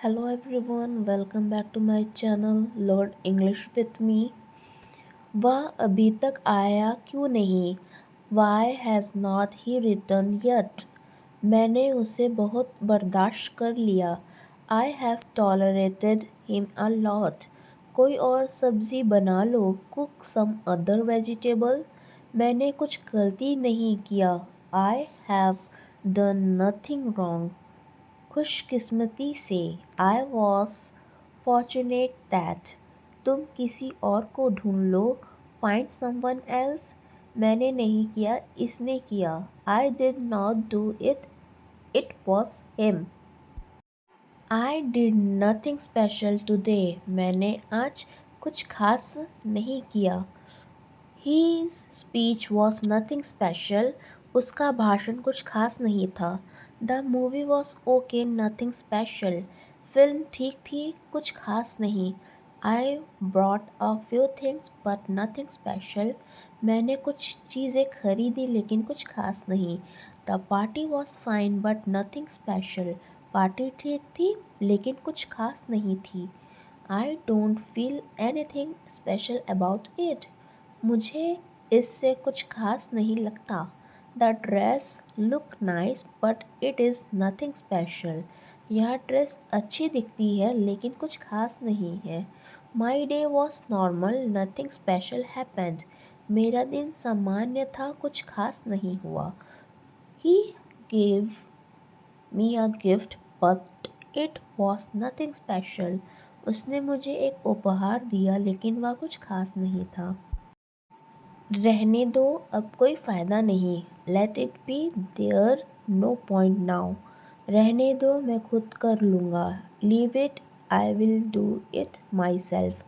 Hello everyone, welcome back to my channel Learn English with me. वह अभी तक आया क्यों नहीं? Why has not he returned yet? मैंने उसे बहुत बर्दाश्त कर लिया. I have tolerated him a lot. कोई और सब्जी बना लो. Cook some other vegetable. मैंने कुछ गलती नहीं किया. I have done nothing wrong. खुशकिस्मती से आई वॉज फॉर्चुनेट दैट तुम किसी और को ढूंढ लो. Find someone else. मैंने नहीं किया, इसने किया. आई did not do it, it was him. I did nothing special today. मैंने आज कुछ खास नहीं किया. His speech was nothing special. उसका भाषण कुछ खास नहीं था. The movie was okay, nothing special. Film ठीक थी, कुछ खास नहीं. I bought a few things but nothing special. मैंने कुछ चीज़ें खरीदी लेकिन कुछ खास नहीं. The party was fine but nothing special. Party ठीक थी लेकिन कुछ खास नहीं थी. I don't feel anything special about it. मुझे इससे कुछ खास नहीं लगता. The dress look nice but it is nothing special. यह ड्रेस अच्छी दिखती है लेकिन कुछ खास नहीं है. My day was normal, nothing special happened. मेरा दिन सामान्य था, कुछ खास नहीं हुआ. He gave me a gift but it was nothing special. उसने मुझे एक उपहार दिया लेकिन वह कुछ खास नहीं था. रहने दो, अब कोई फ़ायदा नहीं. Let it be there, no point now. रहने दो, मैं खुद कर लूँगा. Leave it, I will do it myself.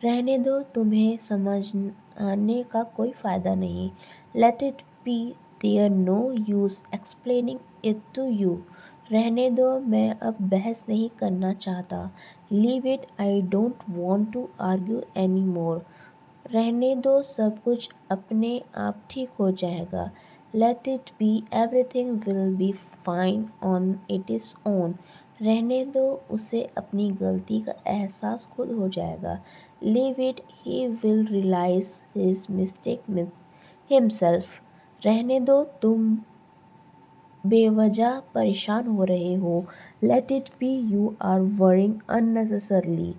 रहने दो, तुम्हें समझाने का कोई फ़ायदा नहीं. Let it be there, no use explaining it to you. रहने दो, मैं अब बहस नहीं करना चाहता. Leave it, I don't want to argue any more. रहने दो, सब कुछ अपने आप ठीक हो जाएगा. Late it B, everything will be fine on it is own. रहने दो, उसे अपनी गलती का एहसास खुद हो जाएगा. Leave it, he will realise his mistake himself. रहने दो, तुम बेवजह परेशान हो रहे हो. Let it be, you are worrying unnecessarily.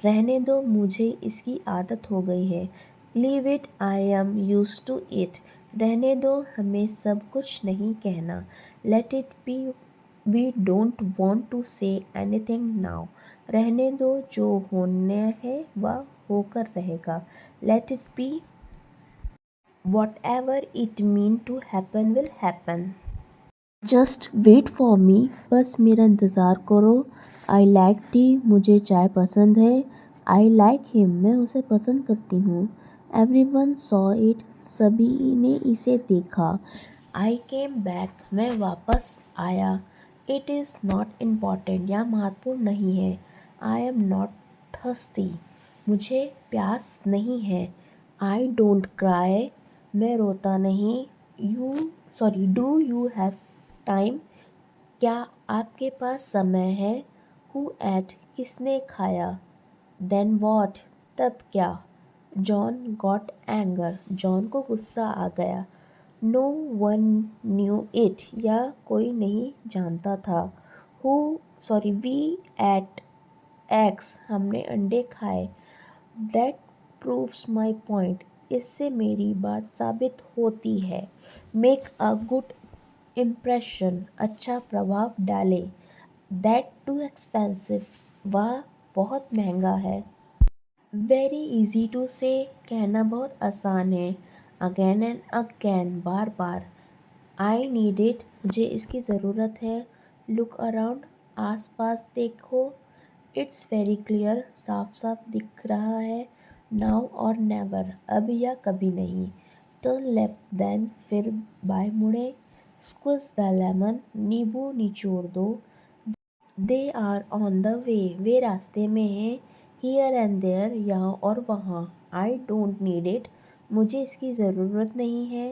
रहने दो, मुझे इसकी आदत हो गई है. Leave it, I am used to it. रहने दो, हमें सब कुछ नहीं कहना. Let it be, we don't want to say anything now. रहने दो, जो होना है वह होकर रहेगा. Let it B, what ever it mean to happen will happen. Just wait for me, बस मेरा इंतज़ार करो. आई लाइक टी, मुझे चाय पसंद है. आई लाइक हिम, मैं उसे पसंद करती हूँ. एवरी वन सॉ इट, सभी ने इसे देखा. आई केम बैक, मैं वापस आया. इट इज़ नॉट इम्पॉर्टेंट, यह महत्वपूर्ण नहीं है. आई एम नॉट थर्स्टी, मुझे प्यास नहीं है. आई डोंट क्राई, मैं रोता नहीं. डू यू हैव टाइम, क्या आपके पास समय है. हु एट, किसने खाया. देन वॉट, तब क्या. जॉन गॉट एंगर, जॉन को गुस्सा आ गया. नो वन न्यू इट, या कोई नहीं जानता था. वी एट एग्स, हमने अंडे खाए. दैट प्रूव्स माई पॉइंट, इससे मेरी बात साबित होती है. मेक अ गुड इम्प्रेशन, अच्छा प्रभाव डाले. दैट टू एक्सपेंसिव, वह बहुत महंगा है. वेरी इजी टू से, कहना बहुत आसान है. Again and again, bar bar. I need it, मुझे इसकी ज़रूरत है. लुक अराउंड, आस पास देखो. इट्स वेरी क्लियर, साफ साफ दिख रहा है. नाउ और नेवर, अब या कभी नहीं. टर्न लेफ्ट देन, फिर बाएं मुड़े. स्क्विज द लेमन, नींबू निचोड़ दो. They are on the way, वे रास्ते में हैं. हियर एंड देयर, यहाँ और वहाँ. आई डोंट नीड इट, मुझे इसकी ज़रूरत नहीं है.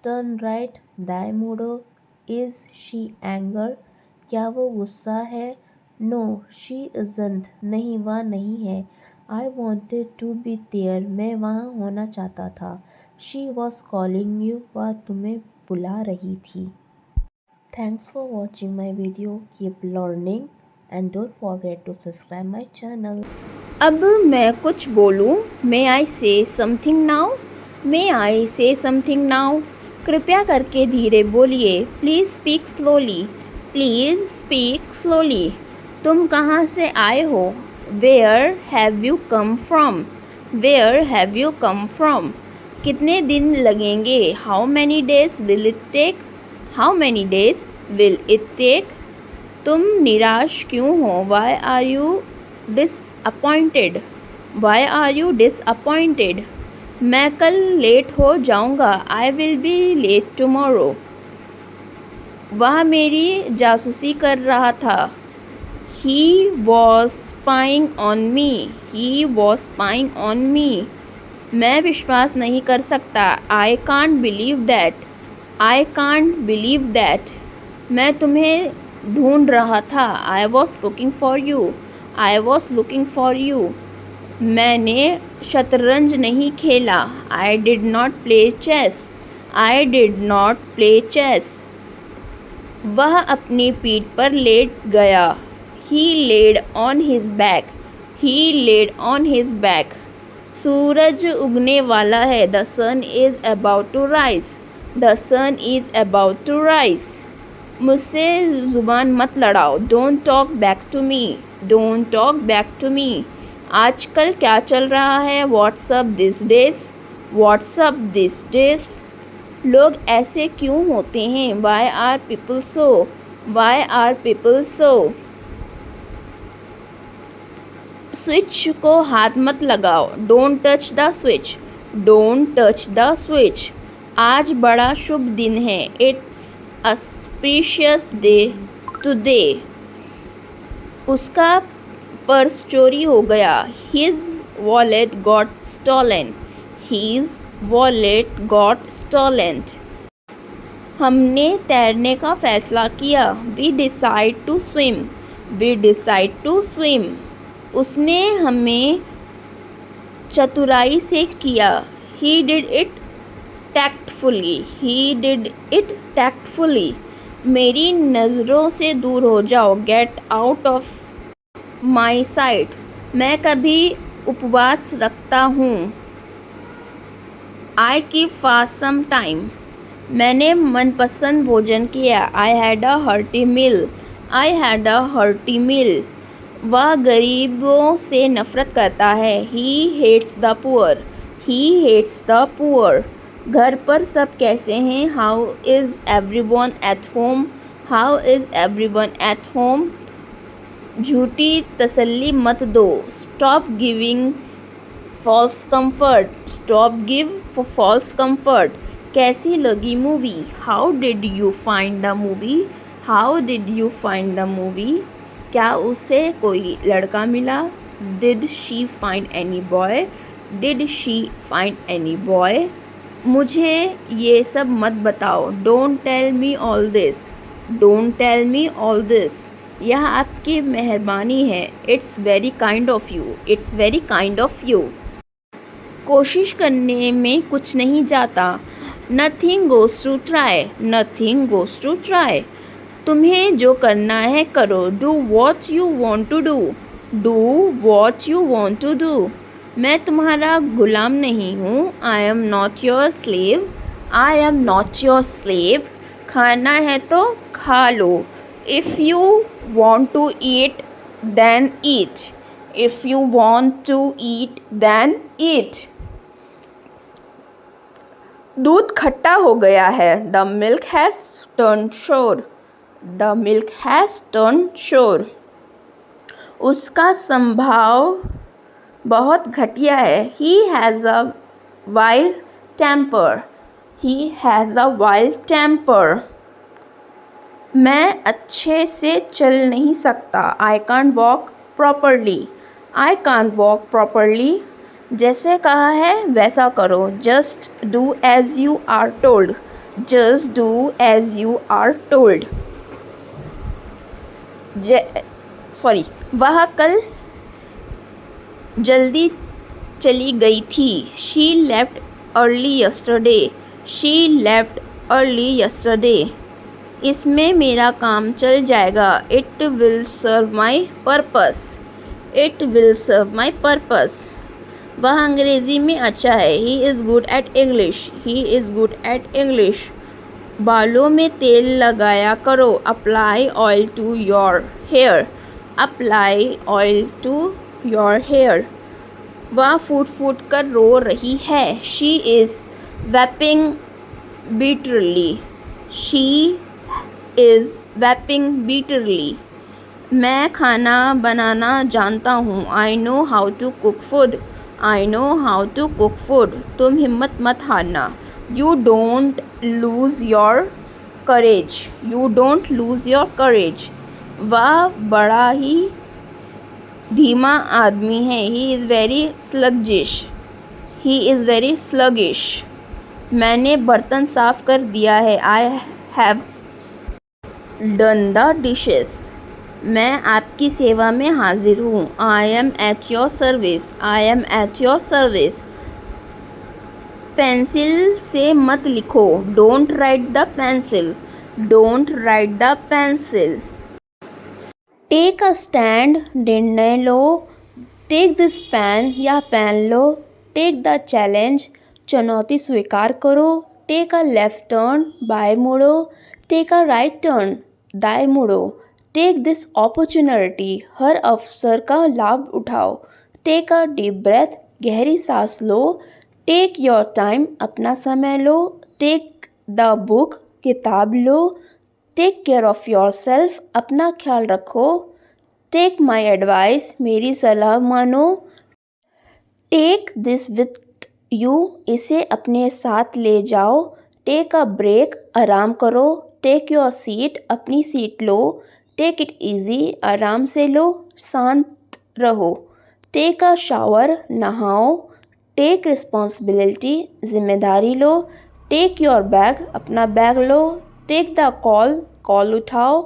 टर्न राइट, दाएं मुड़ो. इज़ शी एंगर, क्या वो गुस्सा है. नो शी इज़न्ट, नहीं वह नहीं है। I wanted to be there, मैं वहाँ होना चाहता था। शी वॉज कॉलिंग यू, वह तुम्हें बुला रही थी। Thanks for watching my video, keep learning and don't forget to subscribe my channel. अब मैं कुछ बोलूं? मे आई से समथिंग नाउ? मे आई से समथिंग नाउ? कृपया करके धीरे बोलिए। Please speak slowly. Please speak slowly. तुम कहाँ से आए हो? Where have you come from? Where have you come from? कितने दिन लगेंगे? How many days will it take? How many days will it take? तुम निराश क्यों हो? Why are you disappointed? Why are you disappointed? मैं कल लेट हो जाऊंगा। I will be late tomorrow. वह मेरी जासूसी कर रहा था। He was spying on me. He was spying on me. मैं विश्वास नहीं कर सकता। I can't believe that. I can't believe that. मैं तुम्हें ढूंढ रहा था। I was looking for you. I was looking for you. मैंने शतरंज नहीं खेला। I did not play chess. I did not play chess. वह अपनी पीठ पर लेट गया। He laid on his back. He laid on his back. सूरज उगने वाला है। The sun is about to rise. The sun is about to rise. मुझसे ज़ुबान मत लड़ाओ। Don't talk back to me. Don't talk back to me. आजकल क्या चल रहा है? What's up this days? What's up this days? लोग ऐसे क्यों होते हैं? Why are people so? Why are people so? Switch को हाथ मत लगाओ। Don't touch the switch. Don't touch the switch. आज बड़ा शुभ दिन है। It's auspicious day today. उसका पर्स चोरी हो गया। His wallet got stolen. His wallet got stolen. हमने तैरने का फैसला किया। We decide to swim. We decide to swim. उसने हमें चतुराई से किया। He did it tactfully. He did it tactfully. मेरी नज़रों से दूर हो जाओ। Get out of my sight. मैं कभी उपवास रखता हूँ। I keep fast some time. मैंने मनपसंद भोजन किया। I had a hearty meal. I had a hearty meal. वह गरीबों से नफरत करता है। He hates the poor. He hates the poor. घर पर सब कैसे हैं? How is everyone at home? How is everyone at home? झूठी तसल्ली मत दो। Stop giving false comfort. Stop give false comfort. कैसी लगी movie? How did you find the movie? How did you find the movie? क्या उसे कोई लड़का मिला? Did she find any boy? Did she find any boy? मुझे ये सब मत बताओ। Don't tell me all this. Don't tell me all this. यह आपकी मेहरबानी है। It's very kind of you. It's very kind of you. कोशिश करने में कुछ नहीं जाता। Nothing goes to try. Nothing goes to try. तुम्हें जो करना है करो। Do what you want to do. Do what you want to do. मैं तुम्हारा गुलाम नहीं हूँ। I am not your slave. I am not your slave. खाना है तो खा लो। If you want to eat then eat. If you want to eat then eat. दूध खट्टा हो गया है। The milk has turn sour. The milk has turn sour. उसका स्वभाव बहुत घटिया है। He has a wild temper. He has a wild temper. मैं अच्छे से चल नहीं सकता। I can't walk properly. I can't walk properly. जैसे कहा है वैसा करो। Just do as you are told. Just do as you are told. वह कल जल्दी चली गई थी। She left early yesterday. इसमें मेरा काम चल जाएगा। It will serve my purpose. वह अंग्रेज़ी में अच्छा है। He is good at English. बालों में तेल लगाया करो। Apply oil to your hair. वह फूट कर रो रही है। She is vaping bitterly. मैं खाना बनाना जानता हूँ। I know how to cook food. तुम हिम्मत मत हारना। You don't lose your courage. वह बड़ा ही धीमा आदमी है। He is very sluggish. मैंने बर्तन साफ कर दिया है। I have done the dishes. मैं आपकी सेवा में हाजिर हूँ। I am at your service. Pencil से मत लिखो। Don't write the pencil. Take a stand, निर्णय लो। टेक दिस पेन, यह पेन लो। टेक द चैलेंज, चुनौती स्वीकार करो। टेक अ लेफ्ट टर्न, बाएं मुड़ो। टेक अ राइट टर्न, दाएं मुड़ो। टेक दिस अपॉर्चुनिटी, हर अवसर का लाभ उठाओ। टेक अ डीप ब्रेथ, गहरी सांस लो। टेक योर टाइम, अपना समय लो। टेक द बुक, किताब लो। टेक केयर ऑफ़ योरसेल्फ, अपना ख्याल रखो। टेक माई एडवाइस, मेरी सलाह मानो। टेक दिस विथ यू, इसे अपने साथ ले जाओ। टेक अ ब्रेक, आराम करो। टेक योर सीट, अपनी सीट लो। टेक इट ईजी, आराम से लो, शांत रहो। टेक अ शावर, नहाओ। टेक रिस्पॉन्सिबिलिटी, जिम्मेदारी लो। टेक योर बैग, अपना बैग लो। टेक द कॉल उठाओ।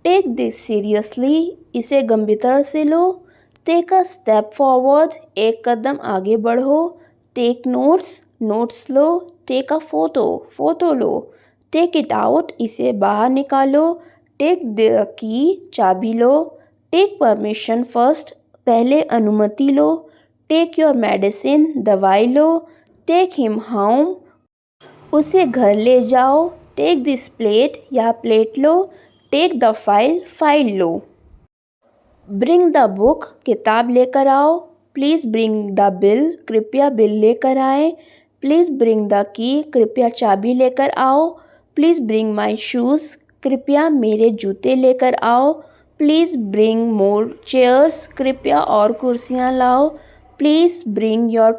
टेक दिस सीरियसली, इसे गंभीरता से लो। टेक अ स्टेप फॉरवर्ड, एक कदम आगे बढ़ो। टेक नोट्स लो। टेक अ फोटो लो। टेक इट आउट, इसे बाहर निकालो। टेक द की, चाबी लो। टेक परमिशन फर्स्ट, पहले अनुमति लो। टेक योर मेडिसिन, दवाई लो। टेक हिम होम, उसे घर ले जाओ। टेक दिस प्लेट, यह प्लेट लो। टेक द फाइल लो। ब्रिंग द बुक, किताब लेकर आओ। प्लीज़ ब्रिंग द बिल, कृपया बिल लेकर आए। प्लीज़ ब्रिंग द की, कृपया चाबी लेकर आओ। प्लीज़ ब्रिंग माई शूज़, कृपया मेरे जूते लेकर आओ। प्लीज़ ब्रिंग मोर चेयर्स, कृपया और कुर्सियाँ लाओ। Please bring your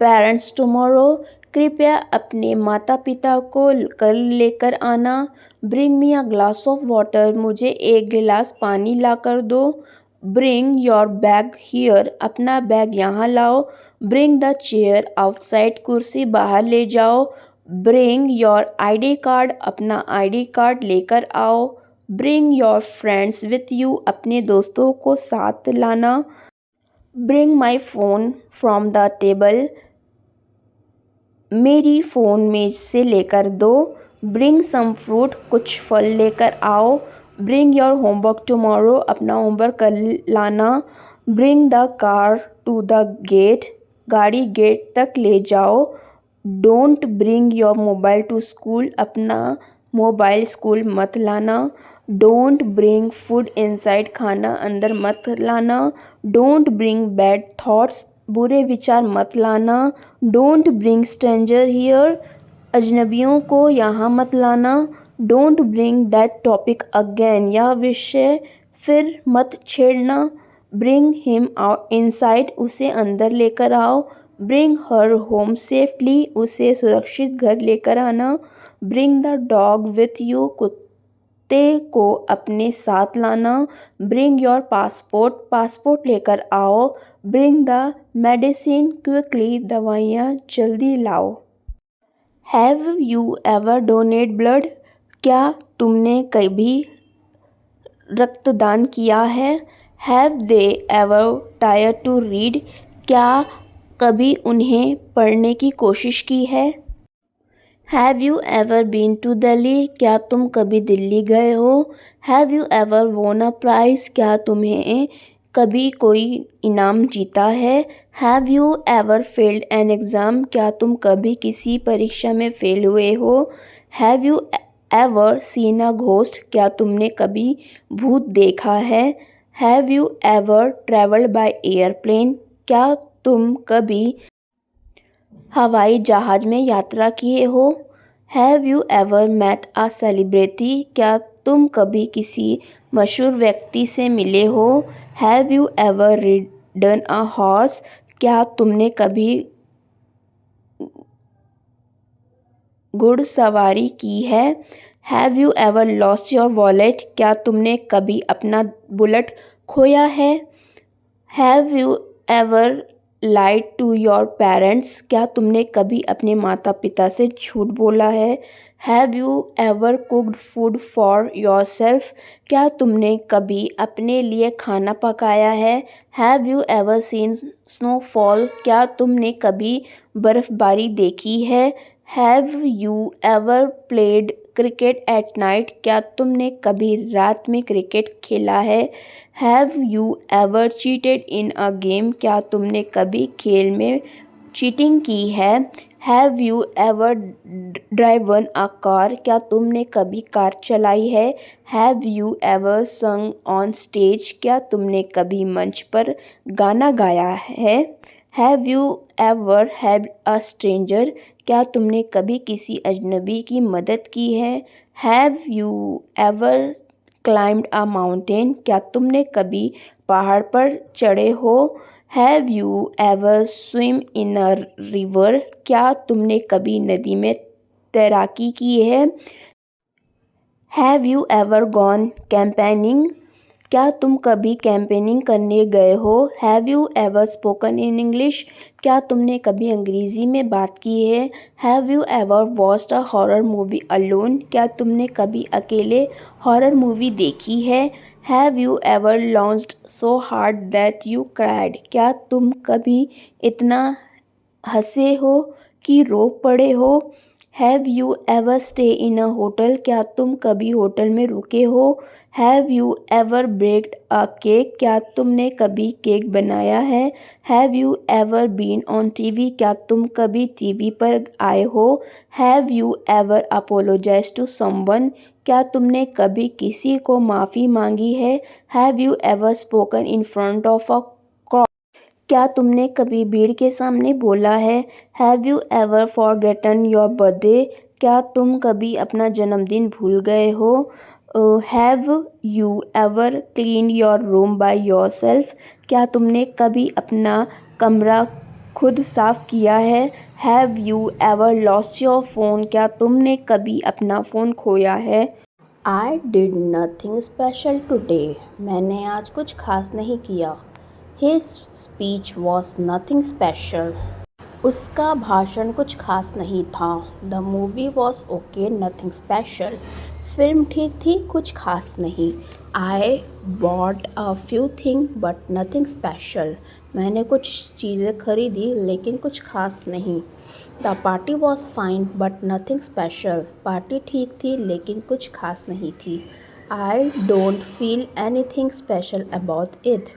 parents tomorrow, कृपया अपने माता पिता को कल लेकर आना। Bring me a glass of water, मुझे एक गिलास पानी ला कर दो। ब्रिंग योर बैग हियर, अपना बैग यहाँ लाओ। ब्रिंग द चेयर आउटसाइड, कुर्सी बाहर ले जाओ। ब्रिंग योर ID कार्ड, अपना ID कार्ड लेकर आओ। Bring your friends with you, अपने दोस्तों को साथ लाना। Bring my phone from the table, मेरी फ़ोन मेज से लेकर दो। ब्रिंग सम फ्रूट, कुछ फल लेकर आओ। ब्रिंग योर होमवर्क टुमारो, अपना होमवर्क कल लाना। Bring the car to the gate, गाड़ी गेट तक ले जाओ। Don't bring your mobile to school, अपना मोबाइल स्कूल मत लाना। डोंट ब्रिंग फूड इनसाइड, खाना अंदर मत लाना। डोंट ब्रिंग बैड थॉट्स, बुरे विचार मत लाना। डोंट ब्रिंग स्ट्रेंजर हियर, अजनबियों को यहाँ मत लाना। Don't bring that topic again, यह विषय फिर मत छेड़ना। ब्रिंग हिम इनसाइड, उसे अंदर लेकर आओ। ब्रिंग हर होम सेफली, उसे सुरक्षित घर लेकर आना। Bring the dog with you, कुत्ते को अपने साथ लाना। ब्रिंग योर पासपोर्ट लेकर आओ। ब्रिंग द मेडिसिन क्विकली, दवाइयाँ जल्दी लाओ। Have you ever donate blood, क्या तुमने कभी रक्तदान किया है? Have they ever try to read, क्या कभी उन्हें पढ़ने की कोशिश की है? Have you ever been to Delhi, क्या तुम कभी दिल्ली गए हो? हैव यू एवर वोन अ प्राइज़, क्या तुम्हें कभी कोई इनाम जीता है? Have you ever failed an exam, क्या तुम कभी किसी परीक्षा में फेल हुए हो? Have you ever seen a ghost, क्या तुमने कभी भूत देखा है? Have you ever travelled by airplane, क्या तुम कभी हवाई जहाज़ में यात्रा किए हो? Have you ever met a celebrity, क्या तुम कभी किसी मशहूर व्यक्ति से मिले हो? Have you ever ridden a horse, क्या तुमने कभी घुड़सवारी की है? Have you ever lost your wallet, क्या तुमने कभी अपना बुलेट खोया है? Have you ever lied to your parents, क्या तुमने कभी अपने माता पिता से झूठ बोला है? Have you ever cooked food for yourself, क्या तुमने कभी अपने लिए खाना पकाया है? Have you ever scene snowfall, क्या तुमने कभी बर्फ़बारी देखी है? Have you ever played cricket at night, क्या तुमने कभी रात में क्रिकेट खेला है? Have you ever cheated in a game, क्या तुमने कभी खेल में चीटिंग की है? Have you ever driven a car, क्या तुमने कभी कार चलाई है? हैव यू एवर संग ऑन स्टेज, क्या तुमने कभी मंच पर गाना गाया है? Have you ever helped a stranger, क्या तुमने कभी किसी अजनबी की मदद की है? Have you ever climbed a mountain, क्या तुमने कभी पहाड़ पर चढ़े हो? Have you ever swim in a river, क्या तुमने कभी नदी में तैराकी की है? Have you ever gone campaigning, क्या तुम कभी कैंपेनिंग करने गए हो? Have you ever spoken in English, क्या तुमने कभी अंग्रेज़ी में बात की है? Have you ever watched a horror movie alone, क्या तुमने कभी अकेले हॉरर मूवी देखी है? Have you ever launched so hard that you cried, क्या तुम कभी इतना हंसे हो कि रो पड़े हो? Have you ever stay in a hotel, क्या तुम कभी होटल में रुके हो? Have you ever baked a cake, क्या तुमने कभी केक बनाया है? Have you ever been on TV, क्या तुम कभी टीवी पर आए हो? Have you ever apologise to someone, क्या तुमने कभी किसी को माफ़ी मांगी है? Have you ever spoken in front of a, क्या तुमने कभी भीड़ के सामने बोला है? Have you ever forgotten your birthday, क्या तुम कभी अपना जन्मदिन भूल गए हो? Have you ever clean your room by yourself, क्या तुमने कभी अपना कमरा खुद साफ़ किया है? Have you ever lost your phone, क्या तुमने कभी अपना फ़ोन खोया है? I did nothing special today, मैंने आज कुछ खास नहीं किया। His speech was nothing special, उसका भाषण कुछ खास नहीं था। The movie was okay, nothing special, film ठीक थी, कुछ खास नहीं। I bought a few things but nothing special, मैंने कुछ चीज़ें खरीदी लेकिन कुछ खास नहीं। The party was fine but nothing special, party ठीक थी लेकिन कुछ खास नहीं थी। I don't feel anything special about it,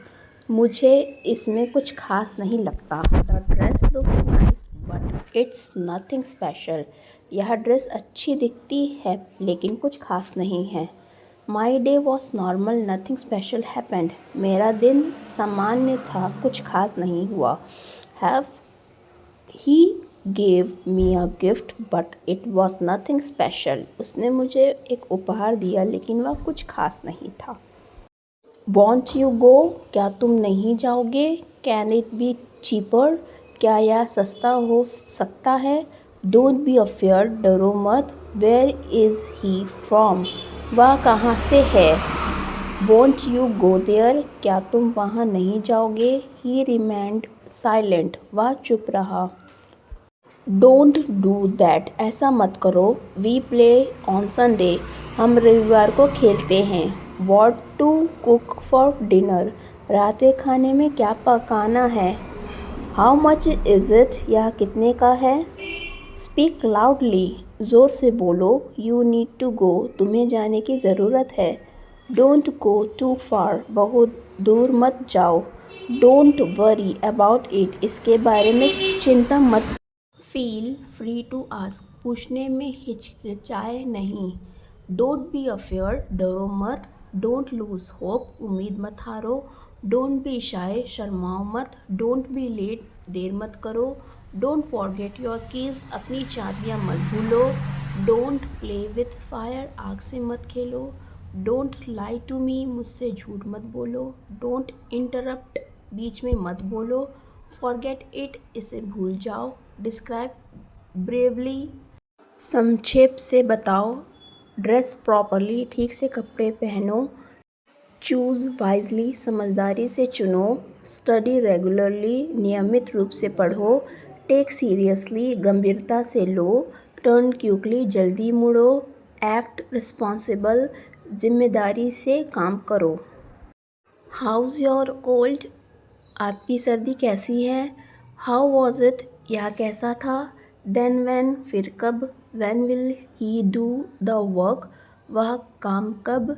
मुझे इसमें कुछ खास नहीं लगता। The dress look nice but it's nothing special, यह ड्रेस अच्छी दिखती है लेकिन कुछ खास नहीं है। My day was normal, nothing special happened, मेरा दिन सामान्य था, कुछ खास नहीं हुआ। Have he gave me a gift but it was nothing special, उसने मुझे एक उपहार दिया लेकिन वह कुछ खास नहीं था। वॉन्ट यू गो, क्या तुम नहीं जाओगे? कैन इट बी चीपर, क्या यह सस्ता हो सकता है? डोंट बी अफेयर, डरो मत। वेयर इज़ ही फ्रॉम, वह कहाँ से है? वॉन्ट यू गो देयर, क्या तुम वहाँ नहीं जाओगे? ही रिमेंड साइलेंट, वह चुप रहा। डोंट डू दैट, ऐसा मत करो। वी प्ले ऑन संडे, हम रविवार को खेलते हैं। What to cook for dinner, रात के खाने में क्या पकाना है? How much is it? यह कितने का है? स्पीक लाउडली, ज़ोर से बोलो। यू नीड टू गो, तुम्हें जाने की ज़रूरत है। डोंट गो टू फार, बहुत दूर मत जाओ। डोंट वरी अबाउट इट, इसके बारे में चिंता मत। फील फ्री टू आस्क, पूछने में हिचकिचाए नहीं। डोंट बी अफेयर्ड, डरो मत। डोंट लूज होप, उम्मीद मत हारो। डोंट बी शाय, शर्माओ मत। डोंट बी लेट, देर मत करो। डोंट फॉरगेट योर कीज, अपनी चाबियां मत भूलो। डोंट प्ले विथ फायर, आग से मत खेलो। डोंट लाई टू मी, मुझसे झूठ मत बोलो। डोंट इंटरप्ट, बीच में मत बोलो। फॉरगेट इट, इसे भूल जाओ। डिस्क्राइब ब्रेवली, संक्षेप से बताओ। ड्रेस प्रॉपरली, ठीक से कपड़े पहनो। चूज़ वाइजली, समझदारी से चुनो। स्टडी रेगुलरली, नियमित रूप से पढ़ो। टेक सीरियसली, गंभीरता से लो। टर्न क्विकली, जल्दी मुड़ो। एक्ट रिस्पॉन्सिबल, जिम्मेदारी से काम करो। हाउज़ योर कोल्ड, आपकी सर्दी कैसी है? हाउ वॉज इट, यह कैसा था? देन व्हेन, फिर कब? When will he do the work, वह काम कब?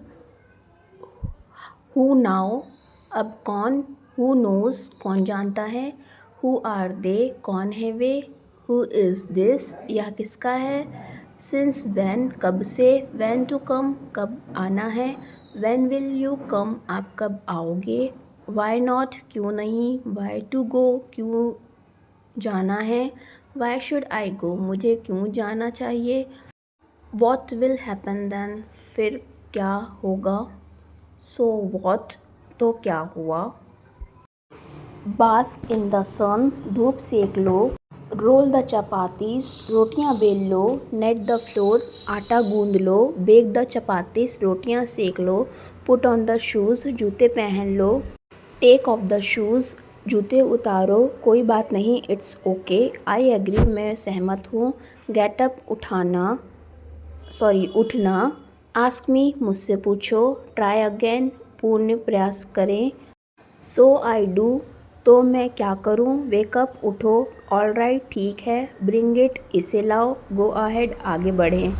हु नाउ, अब कौन? हु नोज़, कौन जानता है? हु आर दे, कौन है वे? हु इज़ दिस, यह किसका है? सिंस व्हेन, कब से? व्हेन टू कम, कब आना है? व्हेन विल यू कम, आप कब आओगे? वाई नॉट, क्यों नहीं? वाई टू गो, क्यों जाना है? वाई शुड आई गो, मुझे क्यों जाना चाहिए? वॉट विल हैपन देन, फिर क्या होगा? सो वॉट, तो क्या हुआ? बास्क इन द सन, धूप सेक लो। रोल द चपातीस, रोटियां बेल लो। नेट द फ्लोर, आटा गूंद लो। बेक द चपातीस, रोटियां सेक लो। पुट ऑन द शूज़, जूते पहन लो। टेक ऑफ द शूज़, जूते उतारो। कोई बात नहीं, इट्स ओके। आई एग्री, मैं सहमत हूँ। गेट अप, उठना। आस्क मी, मुझसे पूछो। ट्राई अगेन, पुनः प्रयास करें। सो आई डू, तो मैं क्या करूं? वेकअप, उठो। ऑल राइट, ठीक है। ब्रिंग इट, इसे लाओ। गो अहेड, आगे बढ़ें।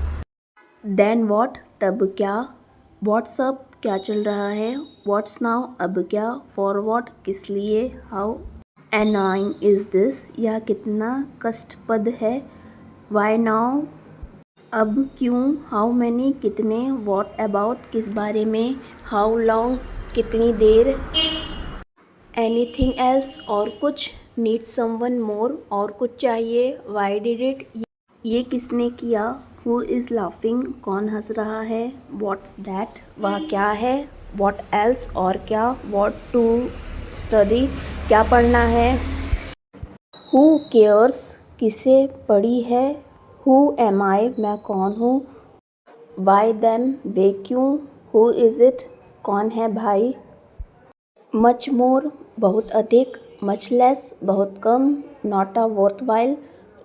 देन वॉट, तब क्या? व्हाट्स अप, क्या चल रहा है? व्हाट्स नाउ, अब क्या? फॉर वॉट, किस लिए? हाउ एनॉइंग इज दिस, यह कितना कष्टप्रद है? वाई नाउ, अब क्यों? हाउ मैनी, कितने? व्हाट अबाउट, किस बारे में? हाउ लॉन्ग, कितनी देर? एनीथिंग एल्स, और कुछ? नीड समवन मोर, और कुछ चाहिए? वाई डिड इट, ये किसने किया? हु इज़ लाफिंग, कौन हंस रहा है? व्हाट दैट, वह क्या है? व्हाट एल्स, और क्या? व्हाट टू स्टडी, क्या पढ़ना है? हु केयर्स, किसे पड़ी है? हु एम आई, मैं कौन हूँ? वाई देम, वे क्यों? हु इज़ इट, कौन है भाई? मच मोर, बहुत अधिक। मच लेस, बहुत कम। नॉट अ वर्थवाइल,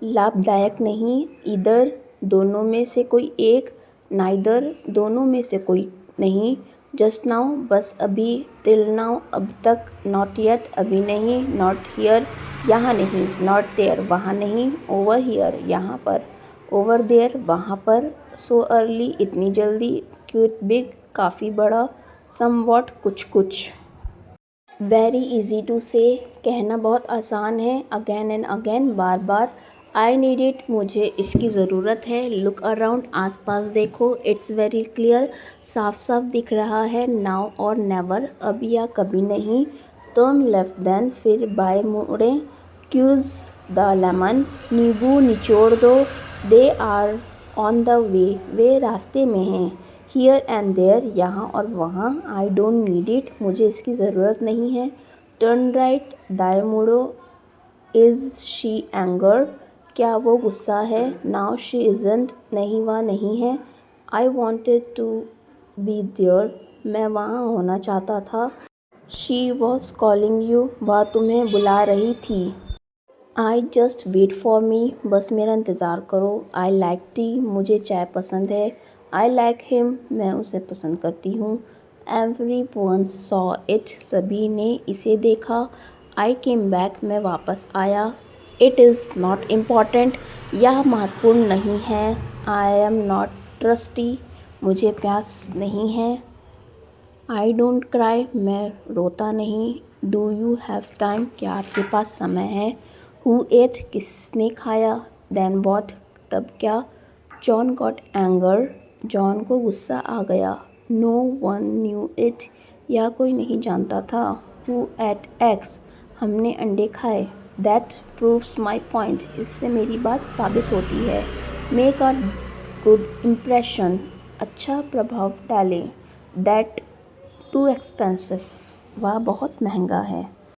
लाभदायक नहीं। ईदर, दोनों में से कोई एक। नाइदर, दोनों में से कोई नहीं। जस्ट नाउ, बस अभी। टिल नाउ, अब तक। नॉट येट, अभी नहीं। नॉट हियर, यहाँ नहीं। नॉट देयर, वहाँ नहीं। ओवर हियर, यहाँ पर। ओवर देयर, वहाँ पर। सो अर्ली, इतनी जल्दी। क्विट बिग, काफ़ी बड़ा। समवॉट, कुछ कुछ। वेरी इजी टू से, कहना बहुत आसान है। Again and again, bar bar. I need it, मुझे इसकी ज़रूरत है। लुक अराउंड, आसपास देखो। इट्स वेरी क्लियर, साफ साफ दिख रहा है। नाउ और नेवर, अब या कभी नहीं। टर्न लेफ्ट देन, फिर बाएं मुड़ें। क्यूज द लेमन, नींबू निचोड़ दो। They are on the way, वे रास्ते में हैं। हियर एंड देयर, यहाँ और वहाँ। आई डोंट नीड इट, मुझे इसकी ज़रूरत नहीं है। टर्न राइट, दाएं मुड़ो। इज़ शी एंगर्ड, क्या वो गुस्सा है? नाउ शी इज़न्ट, नहीं वह नहीं है। I wanted to be there, मैं वहाँ होना चाहता था। शी वॉज कॉलिंग यू, वह तुम्हें बुला रही थी। I just wait for me, बस मेरा इंतज़ार करो। आई लाइक टी, मुझे चाय पसंद है। आई लाइक हिम, मैं उसे पसंद करती हूँ। Everyone saw it. सभी ने इसे देखा. I came back. मैं वापस आया. It is not important. यह महत्वपूर्ण नहीं है. I am not thirsty. मुझे प्यास नहीं है. I don't cry. मैं रोता नहीं. Do you have time? क्या आपके पास समय है? Who ate? किसने खाया? Then what? तब क्या? John got anger. जॉन को गुस्सा आ गया. No one knew it. या कोई नहीं जानता था. Who ate eggs? हमने अंडे खाए. That proves my point. इससे मेरी बात साबित होती है. Make a good impression. अच्छा प्रभाव डालें. That too expensive. वह बहुत महंगा है.